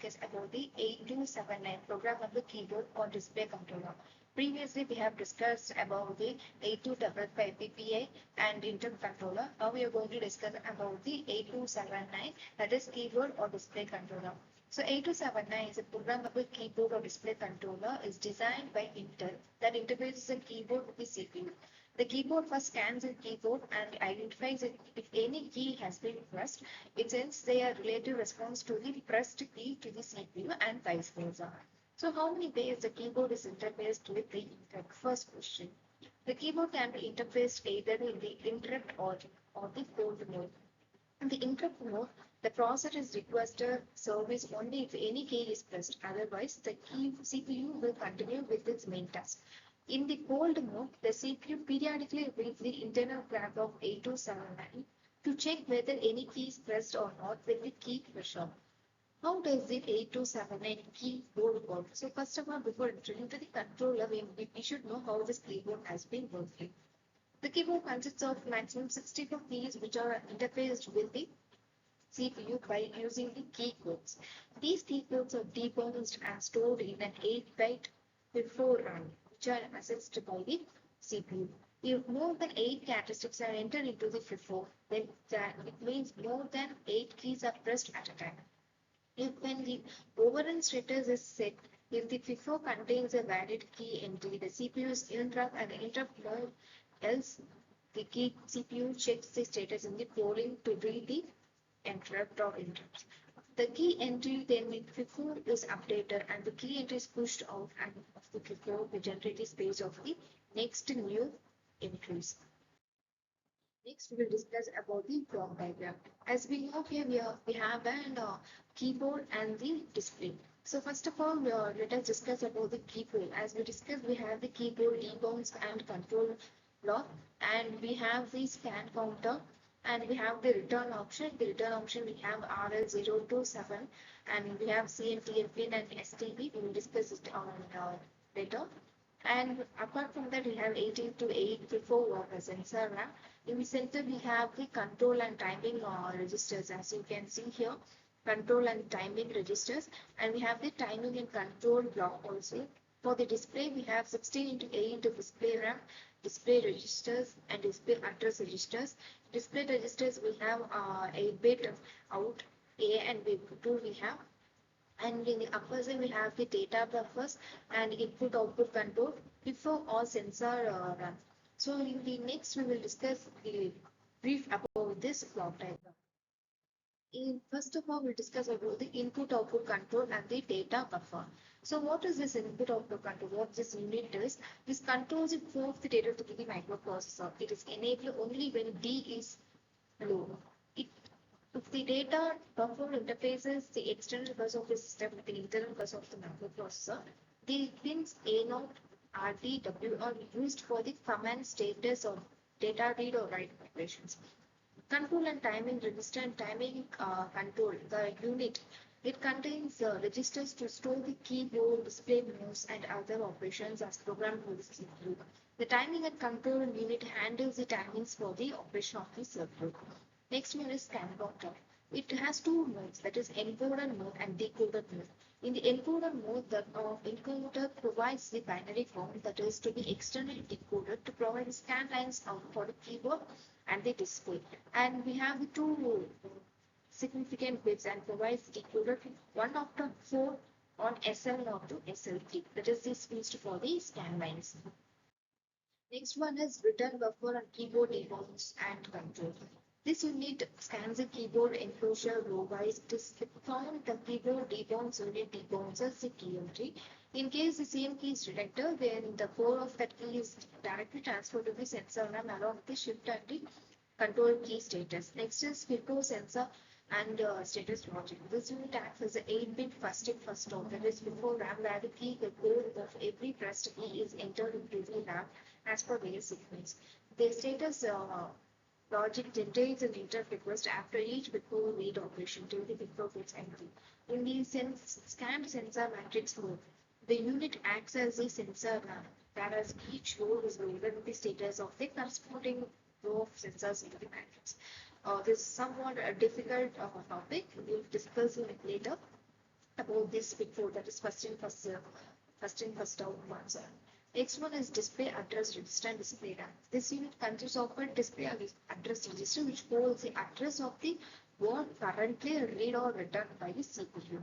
discuss about the 8279 programmable keyboard or display controller. Previously, we have discussed about the 8255 PPA and Intel controller. Now we are going to discuss about the 8279, that is keyboard or display controller. So 8279 is a programmable keyboard or display controller is designed by Intel that integrates the keyboard with the CPU. The keyboard first scans the keyboard and identifies if any key has been pressed. It sends their relative response to the pressed key to the CPU and vice versa. So how many ways the keyboard is interfaced with the interrupt? First question. The keyboard can be interfaced either in the interrupt or the hold mode. In the interrupt mode, the processor is requested service only if any key is pressed. Otherwise, the CPU will continue with its main task. In the hold mode, the CPU periodically reads the internal clock of 8279 to check whether any key is pressed or not with the key pressure. How does the 8279 keyboard work? So first of all, before entering to the controller, we should know how this keyboard has been working. The keyboard consists of maximum 64 keys which are interfaced with the CPU by using the key codes. These key codes are debounced and stored in an 8-byte FIFO RAM, which are accessed by the CPU. If more than 8 characteristics are entered into the FIFO, then it means more than 8 keys are pressed at a time. If when the overrun status is set, if the FIFO contains a valid key entry, the CPU is interrupt and the interrupt mode, else the key CPU checks the status in the polling to read the interrupt or interrupt. The key entry then in FIFO is updated and the key entry is pushed out and of the FIFO to generate the space of the next new entries. Next, we will discuss about the block diagram. As we know here, we have an keyboard and the display. So first of all, let us discuss about the keyboard. As we discussed, we have the keyboard debounce and control block, and we have the scan counter, and we have the return option. The return option we have RL027, and we have CMTF pin and STB. We will discuss it on later. And apart from that, we have 18 to 8 before sensor RAM. In the center, we have the control and timing registers. As you can see here, control and timing registers. And we have the timing and control block also. For the display, we have 16 into 8 display RAM, display registers, and display address registers. Display registers will have a bit out, A and B2 we have. And in the upper side, we have the data buffers and input-output control before all sensor run. So in the next, we will discuss the brief about this block diagram. First of all, we'll discuss about the input-output control and the data buffer. So what is this input-output control? What this unit is? This controls the flow of the data to the microprocessor. It is enabled only when D is low. If the data buffer interfaces the external bus of the system with the internal bus of the microprocessor, the pins A0, RD, W are used for the command status of data read or write operations. Control and timing register and timing control, the unit. It contains registers to store the keyboard, display moves, and other operations as programmed with the CPU. The timing and control unit handles the timings for the operation of the circuit. Next one is scan counter. It has two modes, that is encoder mode and decoder mode. In the encoder mode, the encoder provides the binary form, that is to be externally decoded to provide scan lines out for the keyboard and the display. And we have the two significant bits and provides decoder 1 after 4 on SL0 to SL3. That is this used for the scan lines. Next one is return buffer and keyboard debounce and control. This unit scans the keyboard enclosure row-wise. It is found the keyboard debounce unit debounces the key entry. In case the same key is detected, then the core of that key is directly transferred to the sensor RAM along with the shift and the control key status. Next is FIFO sensor and status logic. This unit acts as an 8-bit first in first out. That is before RAM where the key, the code of every pressed key is entered into the RAM as per various sequence. The status logic generates an interrupt request after each before read operation till the before gets empty. In the scanned sensor matrix mode, the unit acts as a sensor RAM, whereas each row is loaded with the status of the corresponding row of sensors into the matrix. This is somewhat a difficult topic. We'll discuss it later. about this before, that is first in first out concept. Next one is display address register and display RAM. This unit consists of a display address register which holds the address of the word currently read or written by the CPU.